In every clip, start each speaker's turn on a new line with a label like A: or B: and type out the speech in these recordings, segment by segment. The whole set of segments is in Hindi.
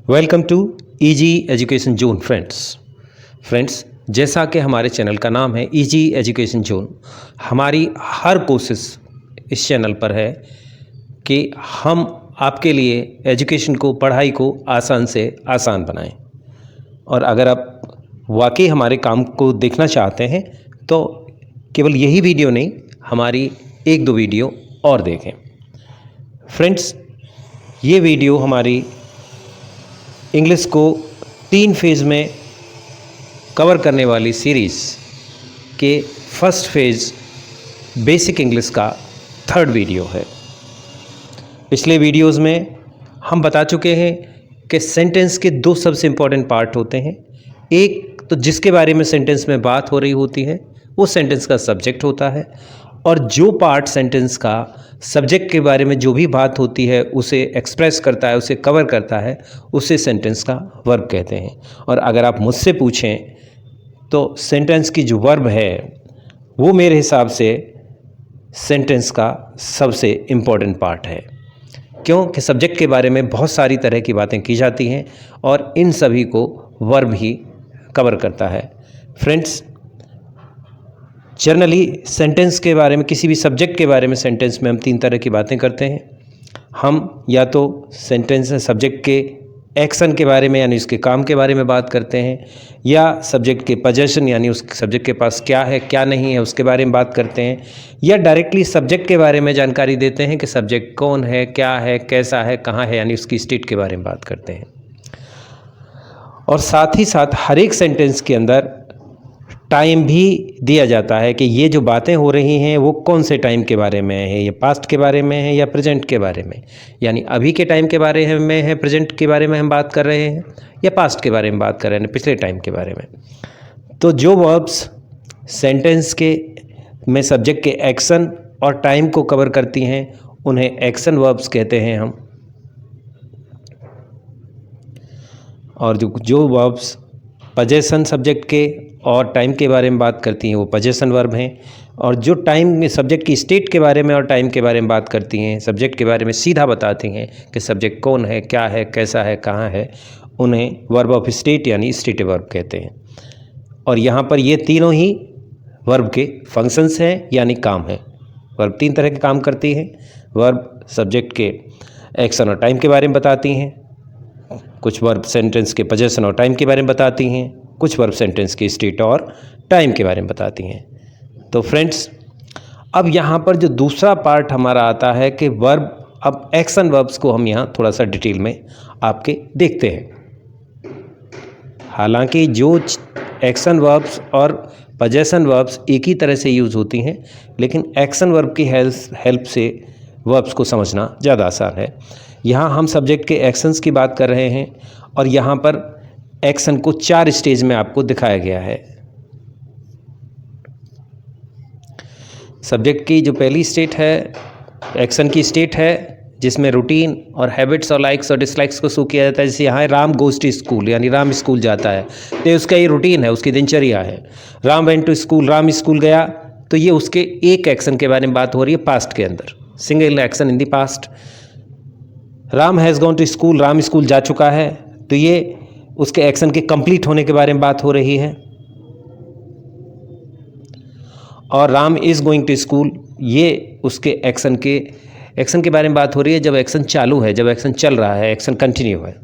A: Welcome to easy education zone friends, जैसा कि हमारे चैनल का नाम है ईजी एजुकेशन जोन, हमारी हर कोशिश इस चैनल पर है कि हम आपके लिए एजुकेशन को, पढ़ाई को आसान से आसान बनाएं। और अगर आप वाकई हमारे काम को देखना चाहते हैं तो केवल यही वीडियो नहीं, हमारी एक दो वीडियो और देखें। फ्रेंड्स, ये वीडियो हमारी इंग्लिश को 3 फेज़ में कवर करने वाली सीरीज़ के फर्स्ट फेज़ बेसिक इंग्लिश का 3rd वीडियो है। पिछले वीडियोस में हम बता चुके हैं कि सेंटेंस के 2 सबसे इम्पॉर्टेंट पार्ट होते हैं। एक तो जिसके बारे में सेंटेंस में बात हो रही होती है वो सेंटेंस का सब्जेक्ट होता है, और जो पार्ट सेंटेंस का सब्जेक्ट के बारे में जो भी बात होती है उसे एक्सप्रेस करता है, उसे कवर करता है, उसे सेंटेंस का वर्ब कहते हैं। और अगर आप मुझसे पूछें तो सेंटेंस की जो वर्ब है वो मेरे हिसाब से सेंटेंस का सबसे इम्पॉर्टेंट पार्ट है, क्योंकि सब्जेक्ट के बारे में बहुत सारी तरह की बातें की जाती हैं और इन सभी को वर्ब ही कवर करता है। फ्रेंड्स, जनरली सेंटेंस के बारे में, किसी भी सब्जेक्ट के बारे में सेंटेंस में हम 3 तरह की बातें करते हैं। हम या तो सेंटेंस सब्जेक्ट के एक्शन के बारे में यानी उसके काम के बारे में बात करते हैं, या सब्जेक्ट के पोजीशन यानी उस सब्जेक्ट के पास क्या है क्या नहीं है उसके बारे में बात करते हैं, या डायरेक्टली सब्जेक्ट के बारे में जानकारी देते हैं कि सब्जेक्ट कौन है, क्या है, कैसा है, कहाँ है, यानी उसकी स्टेट के बारे में बात करते हैं। और साथ ही साथ हर एक सेंटेंस के अंदर टाइम भी दिया जाता है कि ये जो बातें हो रही हैं वो कौन से टाइम के बारे में है, ये पास्ट के बारे में है या प्रेजेंट के बारे में, यानी अभी के टाइम के बारे में है, प्रेजेंट के बारे में हम बात कर रहे हैं, या पास्ट के बारे में बात कर रहे हैं, पिछले टाइम के बारे में। तो जो वर्ब्स सेंटेंस के में सब्जेक्ट के एक्शन और टाइम को कवर करती हैं उन्हें एक्शन वर्ब्स कहते हैं हम, और जो वर्ब्स पोजीशन सब्जेक्ट के और टाइम के बारे में बात करती हैं वो पोजीशन वर्ब हैं, और जो टाइम में सब्जेक्ट की स्टेट के बारे में और टाइम के बारे में बात करती हैं, सब्जेक्ट के बारे में सीधा बताती हैं कि सब्जेक्ट कौन है, क्या है, कैसा है, कहाँ है, उन्हें वर्ब ऑफ स्टेट यानी स्टेटिव वर्ब कहते हैं। और यहाँ पर ये तीनों ही वर्ब के फंक्शंस हैं यानी काम है। वर्ब 3 तरह के काम करती है। वर्ब सब्जेक्ट के एक्शन और टाइम के बारे में बताती हैं, कुछ वर्ब सेंटेंस के पोजीशन और टाइम के बारे में बताती हैं, कुछ वर्ब सेंटेंस की स्टेट और टाइम के बारे में बताती हैं। तो फ्रेंड्स, अब यहाँ पर जो दूसरा पार्ट हमारा आता है कि वर्ब, अब एक्शन वर्ब्स को हम यहाँ थोड़ा सा डिटेल में आपके देखते हैं। हालांकि जो एक्शन वर्ब्स और पोजीशन वर्ब्स एक ही तरह से यूज़ होती हैं, लेकिन एक्शन वर्ब की हेल्प से वर्ब्स को समझना ज़्यादा आसान है। यहाँ हम सब्जेक्ट के एक्शंस की बात कर रहे हैं और यहाँ पर एक्शन को 4 स्टेज में आपको दिखाया गया है। सब्जेक्ट की जो पहली स्टेट है एक्शन की स्टेट है, जिसमें रूटीन और हैबिट्स और लाइक्स और डिसलाइक्स को शो किया जाता है। जैसे यहाँ राम गोज़ टू स्कूल यानी राम स्कूल जाता है, तो उसका ये रूटीन है, उसकी दिनचर्या है। Ram went to school, Ram school गया, तो ये उसके एक एक्शन के बारे में बात हो रही है पास्ट के अंदर, single action in the past. Ram has gone to school, Ram school जा चुका है, तो ये उसके एक्शन के कंप्लीट होने के बारे में बात हो रही है। और Ram is going to school, ये उसके एक्शन के बारे में बात हो रही है जब एक्शन चालू है, जब एक्शन चल रहा है, एक्शन कंटिन्यू है।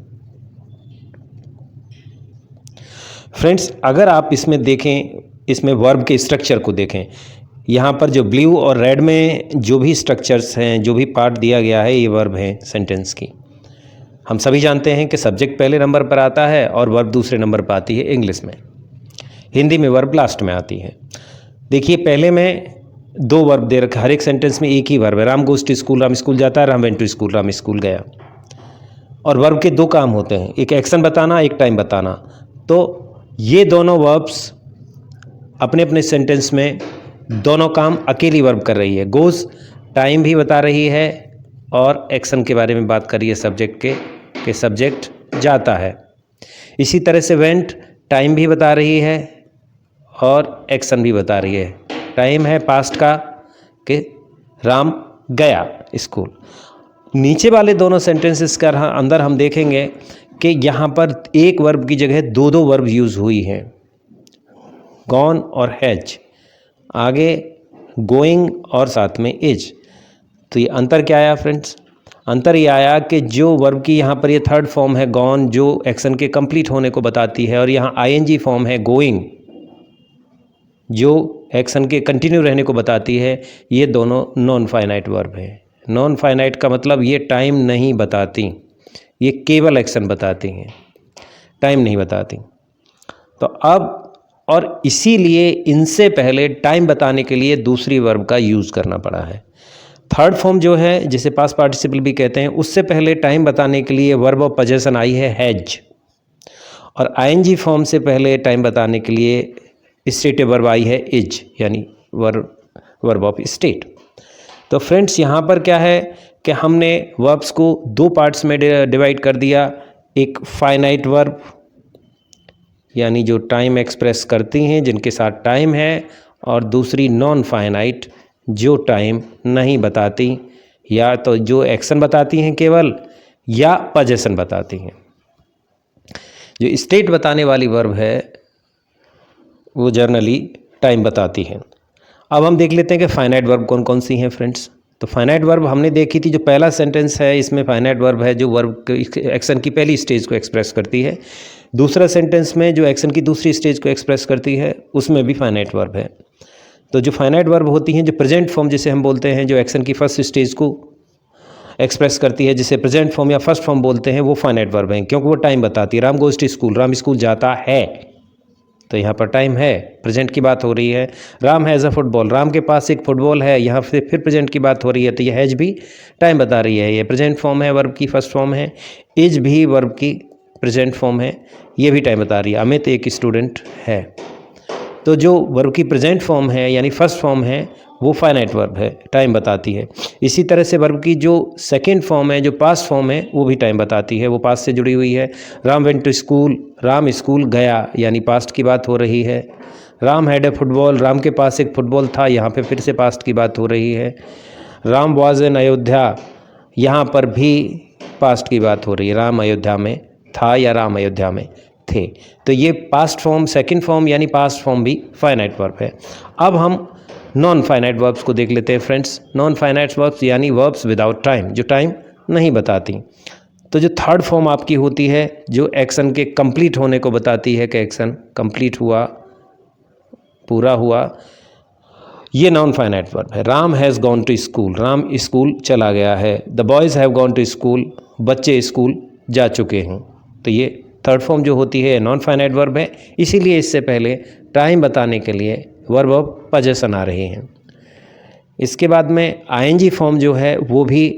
A: फ्रेंड्स, अगर आप इसमें देखें, इसमें वर्ब के स्ट्रक्चर को देखें, यहाँ पर जो ब्लू और रेड में जो भी स्ट्रक्चर्स हैं, जो भी पार्ट दिया गया है, ये वर्ब हैं सेंटेंस की। हम सभी जानते हैं कि सब्जेक्ट पहले नंबर पर आता है और वर्ब दूसरे नंबर पर आती है इंग्लिश में। हिंदी में वर्ब लास्ट में आती है। देखिए, पहले में 2 वर्ब दे रखा, हर एक सेंटेंस में एक ही वर्ब है। Ram goes to school, Ram school जाता है, Ram went to school, Ram school गया। और वर्ब के 2 काम होते हैं, एक एक्शन बताना, एक टाइम बताना। तो ये दोनों वर्ब्स अपने अपने सेंटेंस में दोनों काम अकेली वर्ब कर रही है। गोज़ टाइम भी बता रही है और एक्शन के बारे में बात कर रही है सब्जेक्ट के सब्जेक्ट जाता है। इसी तरह से वेंट टाइम भी बता रही है और एक्शन भी बता रही है। टाइम है पास्ट का कि राम गया स्कूल। नीचे वाले दोनों सेंटेंसेस का अंदर हम देखेंगे कि यहाँ पर एक वर्ब की जगह दो दो वर्ब यूज़ हुई हैं, गॉन और हैज, आगे गोइंग और साथ में इज। तो ये अंतर क्या आया फ्रेंड्स? अंतर ये आया कि जो वर्ब की यहाँ पर ये थर्ड फॉर्म है गॉन, जो एक्शन के कंप्लीट होने को बताती है, और यहाँ आईएनजी फॉर्म है गोइंग, जो एक्शन के कंटिन्यू रहने को बताती है, ये दोनों नॉन फाइनाइट वर्ब है। नॉन फाइनाइट का मतलब ये टाइम नहीं बताती, ये केवल एक्शन बताती हैं, टाइम नहीं बताती। तो अब और इसीलिए इनसे पहले टाइम बताने के लिए दूसरी वर्ब का यूज़ करना पड़ा है। थर्ड फॉर्म जो है, जिसे पास्ट पार्टिसिपल भी कहते हैं, उससे पहले टाइम बताने के लिए वर्ब ऑफ पोजेशन आई है हैज, और आईएनजी फॉर्म से पहले टाइम बताने के लिए स्टेटिव वर्ब आई है इज, यानी वर्ब ऑफ स्टेट। तो फ्रेंड्स यहाँ पर क्या है कि हमने वर्ब्स को दो पार्ट्स में डिवाइड कर दिया, एक फाइनाइट वर्ब यानी जो टाइम एक्सप्रेस करती हैं, जिनके साथ टाइम है, और दूसरी नॉन फाइनाइट जो टाइम नहीं बताती, या तो जो एक्शन बताती हैं केवल, या पोजेशन बताती हैं। जो स्टेट बताने वाली वर्ब है वो जनरली टाइम बताती हैं। अब हम देख लेते हैं कि फाइनाइट वर्ब कौन कौन सी हैं फ्रेंड्स। तो फाइनाइट वर्ब हमने देखी थी, जो पहला सेंटेंस है इसमें फाइनाइट वर्ब है, जो वर्ब एक्शन की पहली स्टेज को एक्सप्रेस करती है। दूसरा सेंटेंस में जो एक्शन की दूसरी स्टेज को एक्सप्रेस करती है, उसमें भी फाइनाइट वर्ब है। तो जो फाइनाइट वर्ब होती हैं, जो प्रेजेंट फॉर्म जिसे हम बोलते हैं, जो एक्शन की फर्स्ट स्टेज को एक्सप्रेस करती है, जिसे प्रेजेंट फॉर्म या फर्स्ट फॉर्म बोलते हैं, वो फाइनाइट वर्ब हैं, क्योंकि वो टाइम बताती है। Ram goes to school, Ram school जाता है, तो यहाँ पर टाइम है, प्रेजेंट की बात हो रही है। Ram has a football, Ram के पास एक फुटबॉल है, यहाँ से फिर प्रेजेंट की बात हो रही है, तो ये हैज भी टाइम बता रही है, ये प्रेजेंट फॉर्म है, वर्ब की फर्स्ट फॉर्म है। इज भी वर्ब की प्रेजेंट फॉर्म है, ये भी टाइम बता रही है। अमित एक स्टूडेंट है। तो जो वर्ब की प्रेजेंट फॉर्म है यानी फर्स्ट फॉर्म है, वो फाइनाइट वर्ब है, टाइम बताती है। इसी तरह से वर्ब की जो सेकंड फॉर्म है, जो पास्ट फॉर्म है, वो भी टाइम बताती है, वो पास्ट से जुड़ी हुई है। Ram went to school, Ram school गया, यानी पास्ट की बात हो रही है। Ram had a football, Ram के पास एक फुटबॉल था, यहाँ पे फिर से पास्ट की बात हो रही है। राम वाज इन अयोध्या, यहाँ पर भी पास्ट की बात हो रही है, राम अयोध्या में था या राम अयोध्या में थे। तो ये पास्ट फॉर्म, सेकंड फॉर्म यानी पास्ट फॉर्म भी फाइनाइट वर्ब है। अब हम नॉन फाइनाइट वर्ब्स को देख लेते हैं फ्रेंड्स। नॉन फाइनाइट वर्ब्स यानी वर्ब्स विदाउट टाइम, जो टाइम नहीं बताती। तो जो थर्ड फॉर्म आपकी होती है, जो एक्शन के कंप्लीट होने को बताती है कि एक्शन कंप्लीट हुआ, पूरा हुआ, ये नॉन फाइनाइट वर्ब है। Ram has gone to school, Ram school चला गया है। The boys have gone to school, बच्चे स्कूल जा चुके हैं। तो ये थर्ड फॉर्म जो होती है नॉन फाइनाइट वर्ब है, इसीलिए इससे पहले टाइम बताने के लिए वर्ब ऑफ पोजेशन आ रही हैं। इसके बाद में आईएनजी फॉर्म जो है वो भी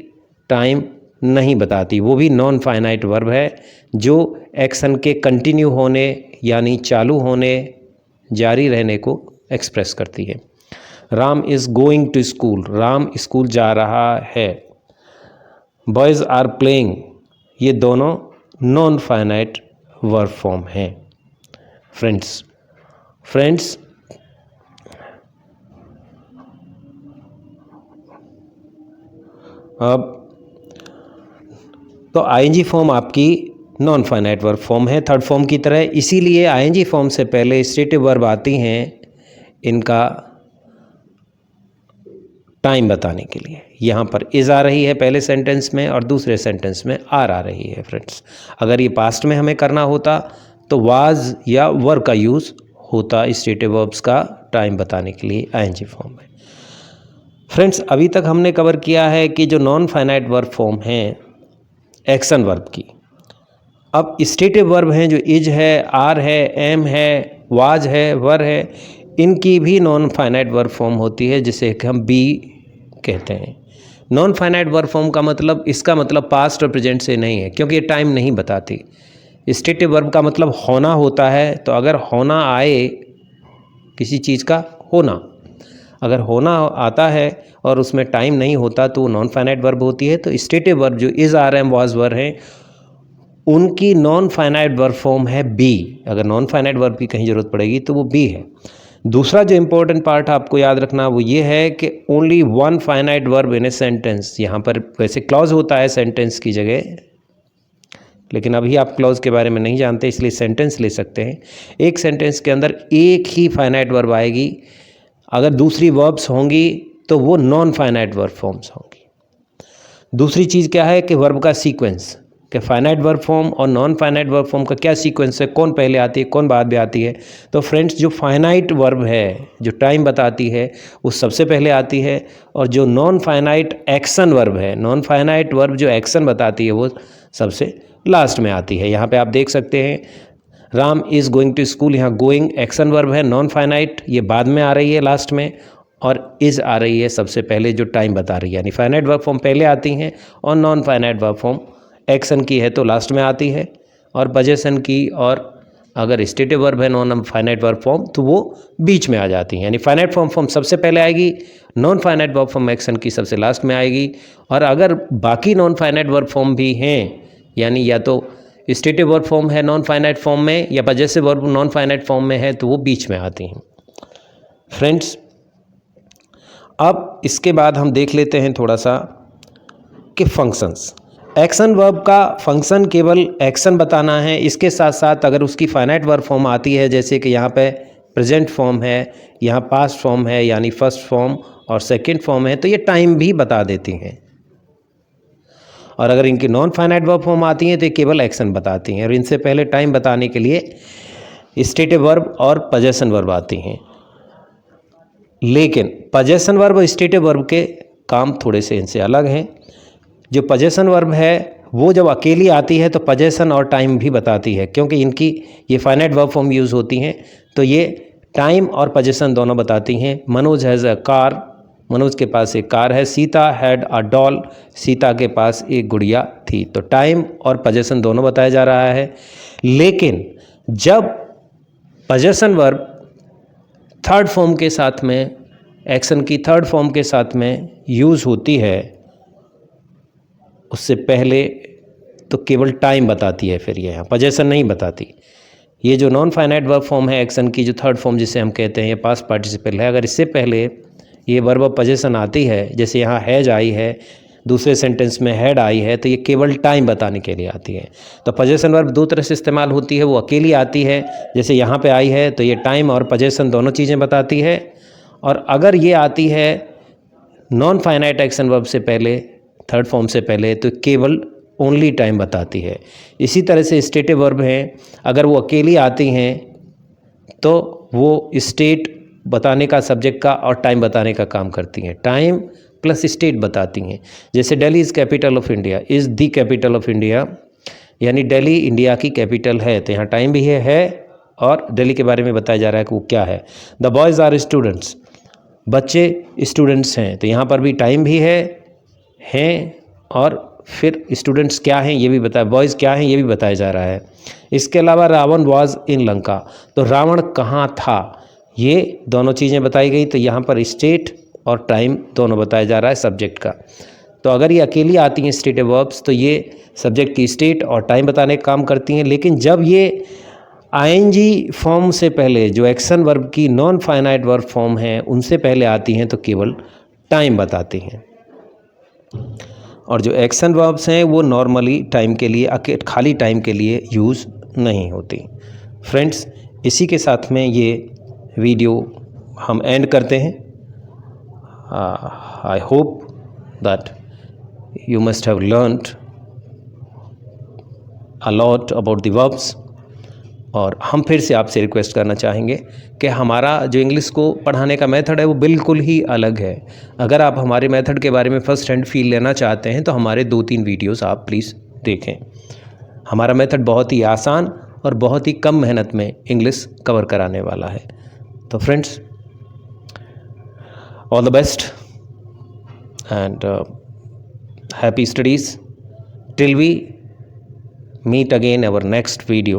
A: टाइम नहीं बताती, वो भी नॉन फाइनाइट वर्ब है, जो एक्शन के कंटिन्यू होने यानी चालू होने, जारी रहने को एक्सप्रेस करती है। Ram is going to school, Ram school जा रहा है। बॉयज़ आर प्लेइंग, ये दोनों नॉन फाइनाइट वर्ब फॉर्म हैं फ्रेंड्स। अब तो आईएनजी फॉर्म आपकी नॉन फाइनाइट वर्ब फॉर्म है थर्ड फॉर्म की तरह, इसीलिए आईएनजी फॉर्म से पहले स्टेटिव वर्ब आती हैं इनका टाइम बताने के लिए। यहाँ पर इज़ आ रही है पहले सेंटेंस में और दूसरे सेंटेंस में आर आ रही है फ्रेंड्स। अगर ये पास्ट में हमें करना होता तो वाज या वर का यूज़ होता स्टेटिव वर्ब्स का टाइम बताने के लिए आईएनजी फॉर्म में। फ्रेंड्स, अभी तक हमने कवर किया है कि जो नॉन फाइनाइट वर्ब फॉर्म हैं एक्शन वर्ब की। अब स्टेटिव वर्ब हैं जो इज है, आर है, एम है, वाज है, वर है, इनकी भी नॉन फाइनाइट वर्ब फॉर्म होती है जिसे कि हम बी कहते हैं। नॉन फाइनाइट वर्ब फॉर्म का मतलब, इसका मतलब पास्ट और प्रेजेंट से नहीं है, क्योंकि ये टाइम नहीं बताती। स्टेटिव वर्ब का मतलब होना होता है, तो अगर होना आए किसी चीज़ का होना, अगर होना आता है और उसमें टाइम नहीं होता तो वो नॉन फाइनाइट वर्ब होती है। तो स्टेटिव वर्ब जो इज़, आर, एम, वाज, वर हैं, उनकी नॉन फाइनाइट वर्ब फॉर्म है बी। अगर नॉन फाइनाइट वर्ब की कहीं ज़रूरत पड़ेगी तो वो बी है। दूसरा जो इम्पोर्टेंट पार्ट आपको याद रखना वो ये है कि only one finite verb in a sentence. यहाँ पर वैसे क्लॉज होता है सेंटेंस की जगह, लेकिन अभी आप क्लॉज के बारे में नहीं जानते, इसलिए सेंटेंस ले सकते हैं। एक सेंटेंस के अंदर एक ही फाइनाइट वर्ब आएगी, अगर दूसरी वर्ब्स होंगी तो वो नॉन फाइनाइट वर्ब फॉर्म्स होंगी। दूसरी चीज़ क्या है कि वर्ब का सीक्वेंस, कि फाइनाइट वर्ब फॉर्म और नॉन फाइनाइट वर्ब फॉर्म का क्या सीक्वेंस है, कौन पहले आती है कौन बाद में आती है। तो फ्रेंड्स, जो फाइनाइट वर्ब है जो टाइम बताती है वो सबसे पहले आती है, और जो नॉन फाइनाइट एक्शन वर्ब है, नॉन फाइनाइट वर्ब जो एक्शन बताती है वो सबसे लास्ट में आती है। यहाँ पे आप देख सकते हैं Ram is going to school, यहाँ गोइंग एक्शन वर्ब है नॉन फाइनाइट, ये बाद में आ रही है लास्ट में, और इज़ आ रही है सबसे पहले जो टाइम बता रही है। यानी फाइनाइट वर्ब फॉर्म पहले आती हैं और non finite verb form action की है तो लास्ट में आती है, और पजेशन की और अगर स्टेटिव वर्ब है नॉन फाइनाइट वर्ब फॉर्म तो वो बीच में आ जाती हैं। यानी फाइनाइट फॉर्म सबसे पहले आएगी, non finite verb form action की सबसे लास्ट में आएगी, और अगर बाकी नॉन फाइनाइट वर्ब फॉर्म भी हैं, यानी या तो स्टेटिव वर्ब फॉर्म है नॉन फाइनाइट फॉर्म में या possessive verb non finite form में है तो वो बीच में आती हैं। फ्रेंड्स, अब इसके बाद हम देख लेते हैं थोड़ा सा कि फंक्शंस। एक्शन वर्ब का फंक्शन केवल एक्शन बताना है, इसके साथ साथ अगर उसकी फाइनाइट वर्ब फॉर्म आती है, जैसे कि यहाँ पे प्रेजेंट फॉर्म है, यहाँ पास्ट फॉर्म है यानी फर्स्ट फॉर्म और सेकंड फॉर्म है, तो ये टाइम भी बता देती हैं। और अगर इनकी नॉन फाइनाइट वर्ब फॉर्म आती हैं तो ये केवल एक्शन बताती हैं, और इनसे पहले टाइम बताने के लिए स्टेटिव वर्ब और पजेशन वर्ब आती हैं। लेकिन पजेशन वर्ब और स्टेटिव वर्ब के काम थोड़े से इनसे अलग हैं। जो पजेशन वर्ब है वो जब अकेली आती है तो पजेशन और टाइम भी बताती है, क्योंकि इनकी ये फाइनाइट वर्ब फॉर्म यूज़ होती हैं तो ये टाइम और पजेशन दोनों बताती हैं। Manoj has a car, Manoj के पास एक कार है। Sita had a doll, Sita के पास एक गुड़िया थी। तो टाइम और पजेशन दोनों बताया जा रहा है। लेकिन जब पजेशन वर्ब थर्ड फॉर्म के साथ में, एक्शन की थर्ड फॉर्म के साथ में यूज़ होती है, उससे पहले तो केवल टाइम बताती है, फिर ये यहाँ पजेशन नहीं बताती। ये जो नॉन फाइनाइट वर्ब फॉर्म है एक्शन की जो थर्ड फॉर्म जिसे हम कहते हैं, ये पास्ट पार्टिसिपल है, अगर इससे पहले ये वर्ब ऑफ पजेशन आती है, जैसे यहाँ हैज आई है, दूसरे सेंटेंस में हैड आई है, तो ये केवल टाइम बताने के लिए आती है। तो पजेशन वर्ब दो तरह से इस्तेमाल होती है, वो अकेली आती है, जैसे यहाँ पे आई है तो ये टाइम और पजेशन दोनों चीज़ें बताती है, और अगर ये आती है नॉन फाइनाइट एक्शन वर्ब से पहले, थर्ड फॉर्म से पहले, तो केवल ओनली टाइम बताती है। इसी तरह से स्टेटिव वर्ब हैं, अगर वो अकेली आती हैं तो वो स्टेट बताने का, सब्जेक्ट का और टाइम बताने का काम करती हैं। टाइम प्लस स्टेट बताती हैं। जैसे Delhi is capital of India, is the capital of India, यानी दिल्ली इंडिया की कैपिटल है, तो यहाँ टाइम भी है और दिल्ली के बारे में बताया जा रहा है कि वो क्या है। द बॉयज़ आर स्टूडेंट्स, बच्चे स्टूडेंट्स हैं, तो यहाँ पर भी टाइम भी हैं और फिर स्टूडेंट्स क्या हैं ये भी बताया, बॉयज़ क्या हैं ये भी बताया जा रहा है। इसके अलावा रावण वाज इन लंका, तो रावण कहाँ था, ये दोनों चीज़ें बताई गई। तो यहाँ पर स्टेट और टाइम दोनों बताया जा रहा है सब्जेक्ट का। तो अगर ये अकेली आती हैं स्टेटिव वर्ब्स तो ये सब्जेक्ट की स्टेट और टाइम बताने का काम करती हैं। लेकिन जब ये आईएनजी फॉर्म से पहले, जो एक्शन वर्ब की नॉन फाइनाइट वर्ब फॉर्म है उनसे पहले आती हैं, तो केवल टाइम बताती हैं। और जो एक्शन वर्ब्स हैं वो नॉर्मली टाइम के लिए, खाली टाइम के लिए यूज़ नहीं होती। फ्रेंड्स, इसी के साथ में ये वीडियो हम एंड करते हैं। I hope that you must have learned a lot about the verbs. और हम फिर से आपसे रिक्वेस्ट करना चाहेंगे कि हमारा जो इंग्लिश को पढ़ाने का मेथड है वो बिल्कुल ही अलग है। अगर आप हमारे मेथड के बारे में फ़र्स्ट हैंड फील लेना चाहते हैं तो हमारे 2-3 वीडियोस आप प्लीज़ देखें। हमारा मेथड बहुत ही आसान और बहुत ही कम मेहनत में इंग्लिश कवर कराने वाला है। तो friends, all the best and happy studies till we meet again our next video.